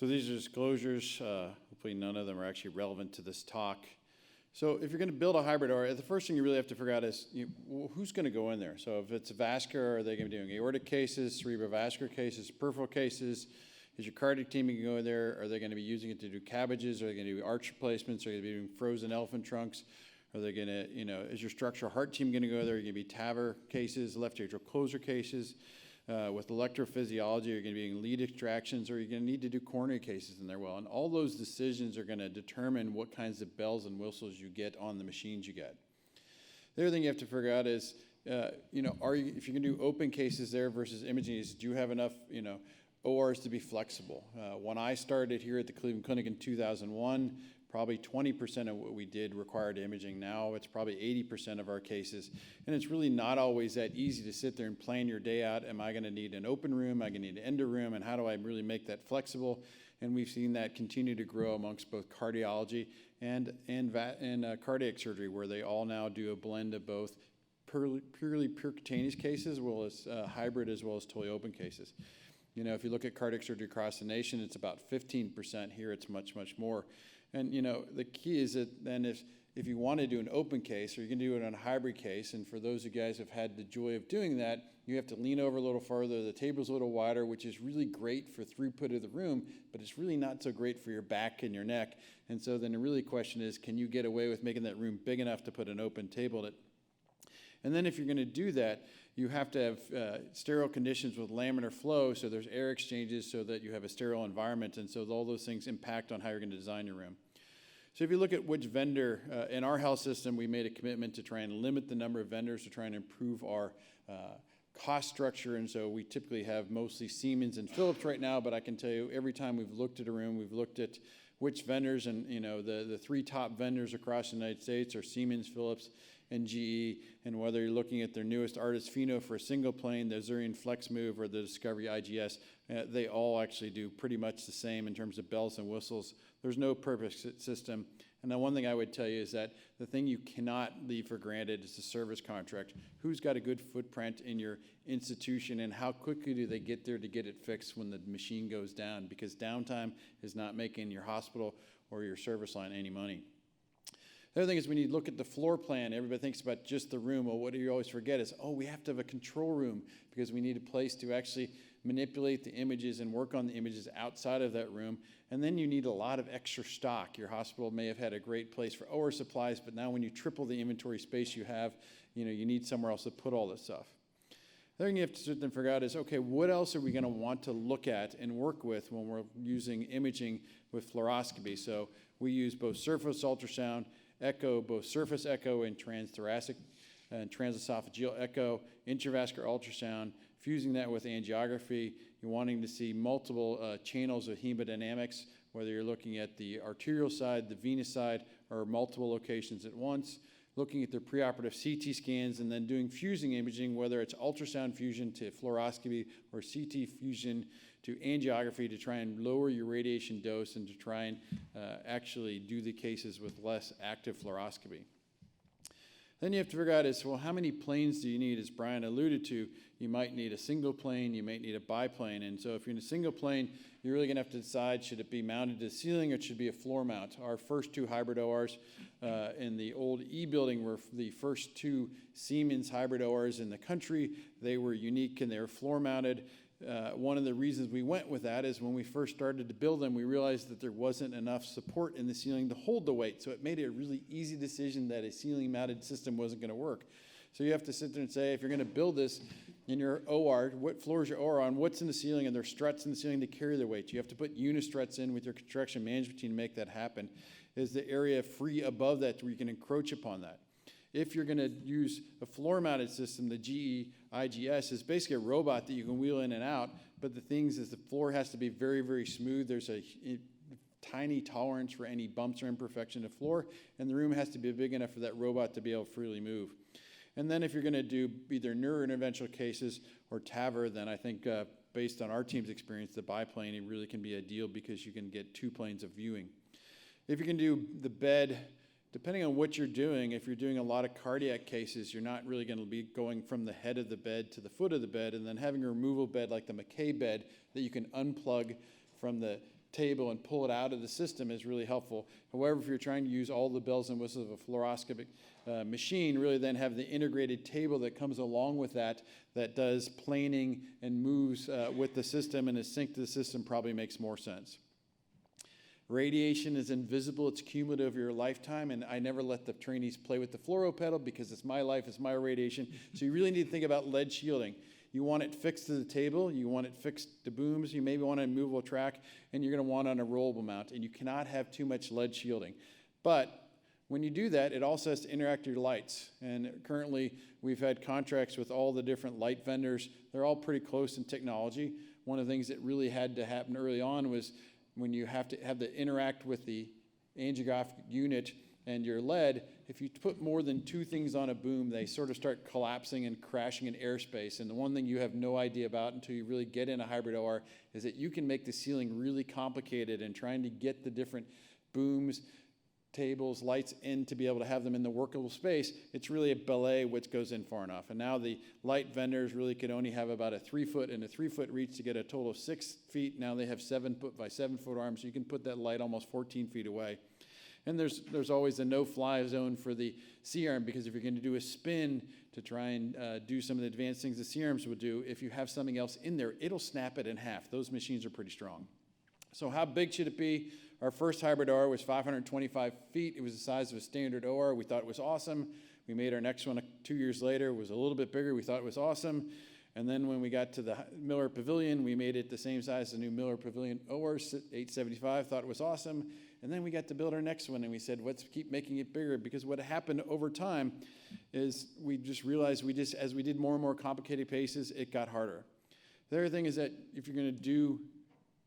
So these are disclosures. Hopefully none of them are actually relevant to this talk. So if you're going to build a hybrid aorta, the first thing you really have to figure out is who's going to go in there. So if it's vascular, are they going to be doing aortic cases, cerebrovascular cases, peripheral cases? Is your cardiac team going to go in there? Are they going to be using it to do cabbages? Are they going to do arch replacements? Are they going to be doing frozen elephant trunks? Are they going to, is your structural heart team going to go there? Are you going to be TAVR cases, left atrial closure cases? With electrophysiology, you're going to be doing lead extractions, or you're going to need to do coronary cases in there. Well, and all those decisions are going to determine what kinds of bells and whistles you get on the machines you get. The other thing you have to figure out is, if you're going to do open cases there versus imaging, do you have enough, ORs to be flexible? When I started here at the Cleveland Clinic in 2001, probably 20% of what we did required imaging. Now it's probably 80% of our cases. And it's really not always that easy to sit there and plan your day out. Am I going to need an open room? Am I going to need an endo room? And how do I really make that flexible? And we've seen that continue to grow amongst both cardiology and cardiac surgery, where they all now do a blend of both purely percutaneous cases, as well as hybrid, as well as totally open cases. If you look at cardiac surgery across the nation, it's about 15%. Here it's much, much more. And, the key is that then if you want to do an open case, or you can do it on a hybrid case, and for those of you guys who have had the joy of doing that, you have to lean over a little farther, the table's a little wider, which is really great for throughput of the room, but it's really not so great for your back and your neck. And so then the really question is, can you get away with making that room big enough to put an open table in it? And then if you're going to do that, you have to have sterile conditions with laminar flow, so there's air exchanges so that you have a sterile environment, and so all those things impact on how you're going to design your room. So if you look at which vendor, in our health system, we made a commitment to try and limit the number of vendors to try and improve our cost structure, and so we typically have mostly Siemens and Philips right now, but I can tell you every time we've looked at a room, we've looked at which vendors, and the three top vendors across the United States are Siemens, Philips, and GE, and whether you're looking at their newest Artis Pheno for a single plane, the Azurion Flex Move, or the Discovery IGS, they all actually do pretty much the same in terms of bells and whistles. There's no perfect system. And the one thing I would tell you is that the thing you cannot leave for granted is the service contract. Who's got a good footprint in your institution, and how quickly do they get there to get it fixed when the machine goes down? Because downtime is not making your hospital or your service line any money. The other thing is, when you look at the floor plan, everybody thinks about just the room. Well, what do you always forget is, we have to have a control room, because we need a place to actually manipulate the images and work on the images outside of that room. And then you need a lot of extra stock. Your hospital may have had a great place for OR supplies, but now when you triple the inventory space you have, you need somewhere else to put all this stuff. The other thing you have to sit there and figure out is, okay, what else are we going to want to look at and work with when we're using imaging with fluoroscopy? So we use both surface ultrasound, echo, both surface echo and transthoracic and transesophageal echo, intravascular ultrasound, fusing that with angiography. You're wanting to see multiple channels of hemodynamics, whether you're looking at the arterial side, the venous side, or multiple locations at once. Looking at their preoperative CT scans, and then doing fusing imaging, whether it's ultrasound fusion to fluoroscopy or CT fusion to angiography, to try and lower your radiation dose and to try and actually do the cases with less active fluoroscopy. Then you have to figure out is, well, how many planes do you need? As Brian alluded to, you might need a single plane, you might need a biplane. And so if you're in a single plane, you're really going to have to decide, should it be mounted to the ceiling or should it be a floor mount? Our first two hybrid ORs in the old E building were the first two Siemens hybrid ORs in the country. They were unique and they were floor mounted. One of the reasons we went with that is when we first started to build them, we realized that there wasn't enough support in the ceiling to hold the weight. So it made it a really easy decision that a ceiling mounted system wasn't going to work. So you have to sit there and say, if you're going to build this in your OR, what floor is your OR on? What's in the ceiling? And there's struts in the ceiling to carry the weight. You have to put unistruts in with your construction management team to make that happen. Is the area free above that where you can encroach upon that? If you're going to use a floor-mounted system, the GE IGS is basically a robot that you can wheel in and out, but the things is the floor has to be very, very smooth. There's a tiny tolerance for any bumps or imperfection of floor, and the room has to be big enough for that robot to be able to freely move. And then if you're going to do either neurointerventional cases or TAVR, then I think based on our team's experience, the biplane, it really can be ideal because you can get two planes of viewing. If you can do the bed, depending on what you're doing, if you're doing a lot of cardiac cases, you're not really going to be going from the head of the bed to the foot of the bed, and then having a removable bed like the McKay bed that you can unplug from the table and pull it out of the system is really helpful. However, if you're trying to use all the bells and whistles of a fluoroscopic machine, really then have the integrated table that comes along with that does planing and moves with the system and is synced to the system probably makes more sense. Radiation is invisible, it's cumulative over your lifetime, and I never let the trainees play with the fluoro pedal because it's my life, it's my radiation. So you really need to think about lead shielding. You want it fixed to the table, you want it fixed to booms, you maybe want a movable track, and you're gonna want it on a rollable mount, and you cannot have too much lead shielding. But when you do that, it also has to interact with your lights. And currently, we've had contracts with all the different light vendors. They're all pretty close in technology. One of the things that really had to happen early on was when you have to interact with the angiographic unit and your lead, if you put more than two things on a boom, they sort of start collapsing and crashing in airspace. And the one thing you have no idea about until you really get in a hybrid OR is that you can make the sealing really complicated and trying to get the different booms, tables, lights in to be able to have them in the workable space. It's really a ballet which goes in far enough. And now the light vendors really could only have about a 3 foot and a 3 foot reach to get a total of 6 feet. Now they have 7 foot by 7 foot arms, so you can put that light almost 14 feet away. And there's always a no-fly zone for the C-arm, because if you're going to do a spin to try and do some of the advanced things the C-arms would do, if you have something else in there, it'll snap it in half. Those machines are pretty strong. So how big should it be? Our first hybrid OR was 525 feet. It was the size of a standard OR. We thought it was awesome. We made our next one 2 years later. It was a little bit bigger. We thought it was awesome. And then when we got to the Miller Pavilion, we made it the same size as the new Miller Pavilion OR, 875, thought it was awesome. And then we got to build our next one, and we said, let's keep making it bigger, because what happened over time is we just realized as we did more and more complicated paces, it got harder. The other thing is that if you're going to do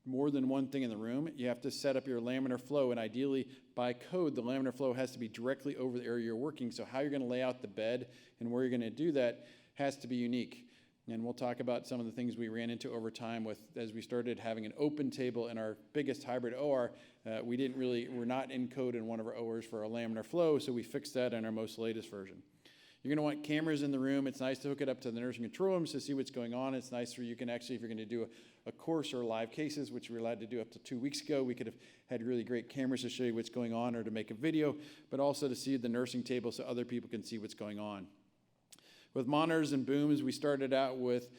more than one thing in the room, you have to set up your laminar flow, and ideally, by code, the laminar flow has to be directly over the area you're working, so how you're going to lay out the bed and where you're going to do that has to be unique. And we'll talk about some of the things we ran into over time as we started having an open table in our biggest hybrid OR. We're not in code in one of our ORs for our laminar flow, so we fixed that in our most latest version. You're going to want cameras in the room. It's nice to hook it up to the nursing control rooms to see what's going on. It's nice where you can actually, if you're going to do a course or live cases, which we were allowed to do up to 2 weeks ago, we could have had really great cameras to show you what's going on or to make a video, but also to see the nursing table so other people can see what's going on. With monitors and booms, we started out with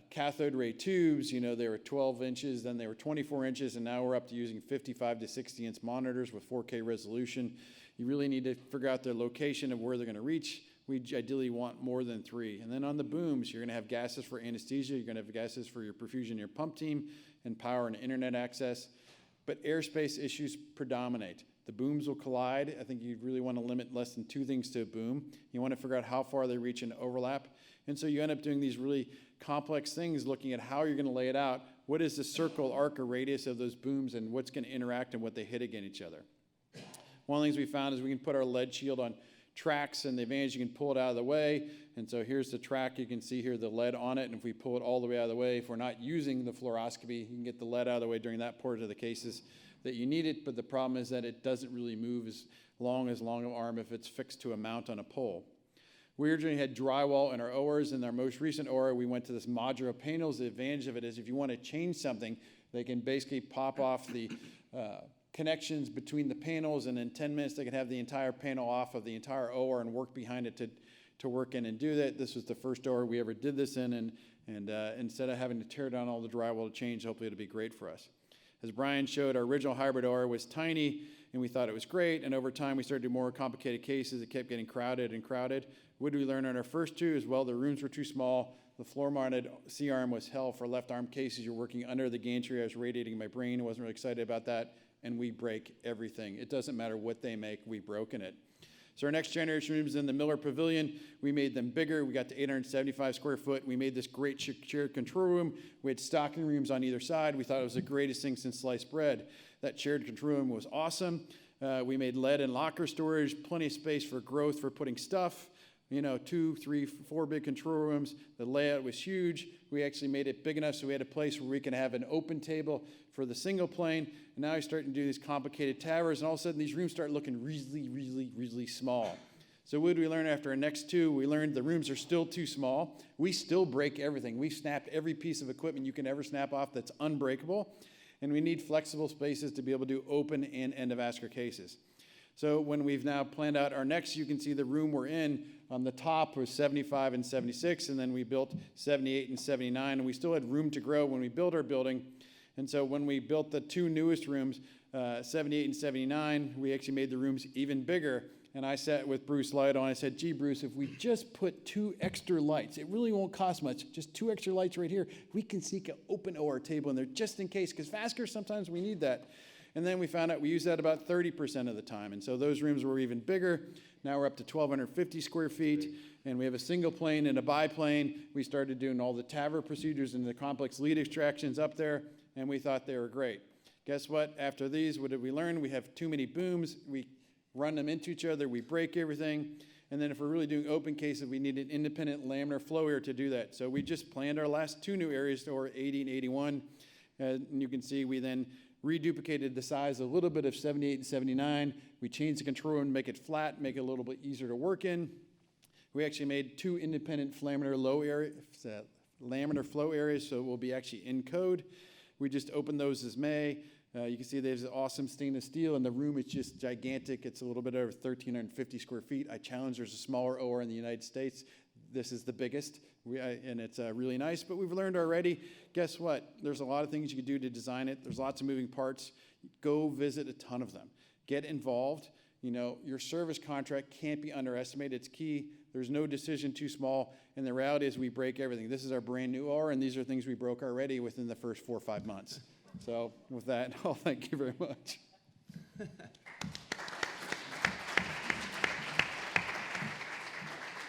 cathode ray tubes. They were 12 inches, then they were 24 inches, and now we're up to using 55 to 60 inch monitors with 4K resolution. You really need to figure out their location of where they're going to reach. We ideally want more than 3. And then on the booms, you're going to have gases for anesthesia, you're going to have gases for your perfusion, your pump team, and power and internet access. But airspace issues predominate. The booms will collide. I think you really want to limit less than 2 things to a boom. You want to figure out how far they reach and overlap. And so you end up doing these really complex things, looking at how you're going to lay it out. What is the circle, arc, or radius of those booms, and what's going to interact and what they hit against each other? One of the things we found is we can put our lead shield on tracks, and the advantage, you can pull it out of the way. And so here's the track. You can see here the lead on it, and if we pull it all the way out of the way, if we're not using the fluoroscopy, you can get the lead out of the way during that portion of the cases that you need it, but the problem is that it doesn't really move as long an arm if it's fixed to a mount on a pole. We originally had drywall in our ORs. In our most recent OR, we went to this modular panels. The advantage of it is if you want to change something, they can basically pop off the connections between the panels, and in 10 minutes they can have the entire panel off of the entire OR and work behind it to work in and do that. This was the first OR we ever did this in, and instead of having to tear down all the drywall to change, hopefully it'll be great for us. As Brian showed, our original hybrid OR was tiny, and we thought it was great, and over time we started to do more complicated cases. It kept getting crowded and crowded. What did we learn on our first 2 as well? The rooms were too small. The floor-mounted C-arm was hell for left-arm cases. You're working under the gantry. I was radiating my brain. I wasn't really excited about that, and we break everything. It doesn't matter what they make. We've broken it. So our next generation rooms in the Miller Pavilion, we made them bigger. We got to 875 square foot. We made this great shared control room. We had stocking rooms on either side. We thought it was the greatest thing since sliced bread. That shared control room was awesome. We made lead and locker storage, plenty of space for growth for putting stuff. 2, 3, 4 big control rooms. The layout was huge. We actually made it big enough so we had a place where we can have an open table for the single plane. And now you're starting to do these complicated towers, and all of a sudden these rooms start looking really, really, really small. So what did we learn after our next 2? We learned the rooms are still too small. We still break everything. We've snapped every piece of equipment you can ever snap off that's unbreakable. and we need flexible spaces to be able to do open and endovascular cases. So when we've now planned out our next, you can see the room we're in. On the top was 75 and 76, and then we built 78 and 79, and we still had room to grow when we built our building. And so when we built the two newest rooms, 78 and 79, we actually made the rooms even bigger. And I sat with Bruce Lyden, and I said, gee, Bruce, if we just put 2 extra lights, it really won't cost much, just 2 extra lights right here, we can sneak an open OR table in there just in case, because vascular, sometimes we need that. And then we found out we use that about 30% of the time. And so those rooms were even bigger. Now we're up to 1,250 square feet, and we have a single plane and a biplane. We started doing all the TAVR procedures and the complex lead extractions up there, and we thought they were great. Guess what? After these, what did we learn? We have too many booms. We run them into each other. We break everything. And then if we're really doing open cases, we need an independent laminar flow area to do that. So we just planned our last 2 new areas, or 80 and 81. And you can see we then reduplicated the size a little bit of 78 and 79. We changed the control and make it flat, make it a little bit easier to work in. We actually made 2 independent laminar flow areas, so we'll be actually in code. We just opened those as May. You can see there's awesome stainless steel, and the room is just gigantic. It's a little bit over 1,350 square feet. I challenge there's a smaller OR in the United States. This is the biggest, and it's really nice. But we've learned already, guess what? There's a lot of things you can do to design it. There's lots of moving parts. Go visit a ton of them. Get involved. You know, your service contract can't be underestimated. It's key. There's no decision too small. And the reality is we break everything. This is our brand new OR, and these are things we broke already within the first 4 or 5 months. So with that, I'll thank you very much.